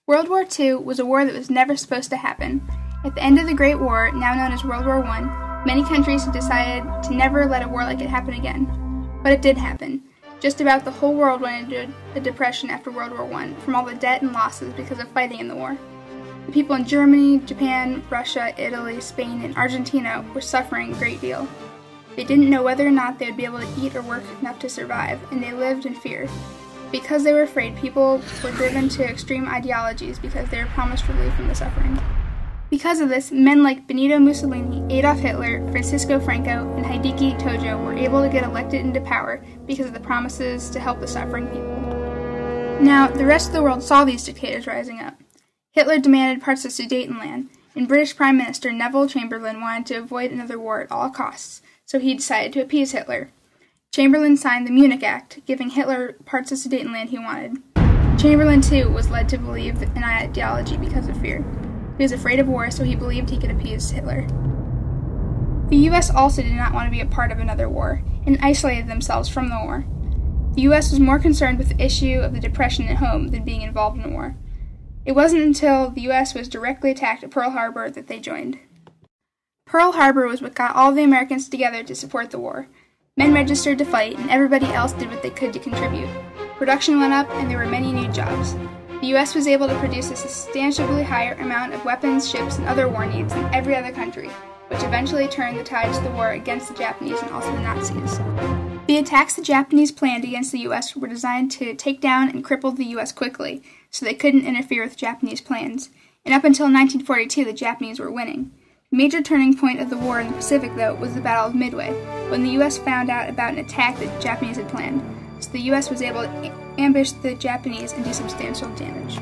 World War II was a war that was never supposed to happen. At the end of the Great War, now known as World War I, many countries had decided to never let a war like it happen again. But it did happen. Just about the whole world went into a depression after World War I from all the debt and losses because of fighting in the war. The people in Germany, Japan, Russia, Italy, Spain, and Argentina were suffering a great deal. They didn't know whether or not they would be able to eat or work enough to survive, and they lived in fear. Because they were afraid, people were driven to extreme ideologies because they were promised relief from the suffering. Because of this, men like Benito Mussolini, Adolf Hitler, Francisco Franco, and Hideki Tojo were able to get elected into power because of the promises to help the suffering people. Now, the rest of the world saw these dictators rising up. Hitler demanded parts of Sudetenland, and British Prime Minister Neville Chamberlain wanted to avoid another war at all costs, so he decided to appease Hitler. Chamberlain signed the Munich Act, giving Hitler parts of Sudetenland he wanted. Chamberlain, too, was led to believe in ideology because of fear. He was afraid of war, so he believed he could appease Hitler. The U.S. also did not want to be a part of another war, and isolated themselves from the war. The U.S. was more concerned with the issue of the Depression at home than being involved in a war. It wasn't until the U.S. was directly attacked at Pearl Harbor that they joined. Pearl Harbor was what got all the Americans together to support the war. Men registered to fight, and everybody else did what they could to contribute. Production went up, and there were many new jobs. The U.S. was able to produce a substantially higher amount of weapons, ships, and other war needs than every other country, which eventually turned the tides of the war against the Japanese and also the Nazis. The attacks the Japanese planned against the U.S. were designed to take down and cripple the U.S. quickly, so they couldn't interfere with Japanese plans, and up until 1942 the Japanese were winning. The major turning point of the war in the Pacific, though, was the Battle of Midway, when the U.S. found out about an attack that the Japanese had planned, so the U.S. was able to ambush the Japanese and do substantial damage.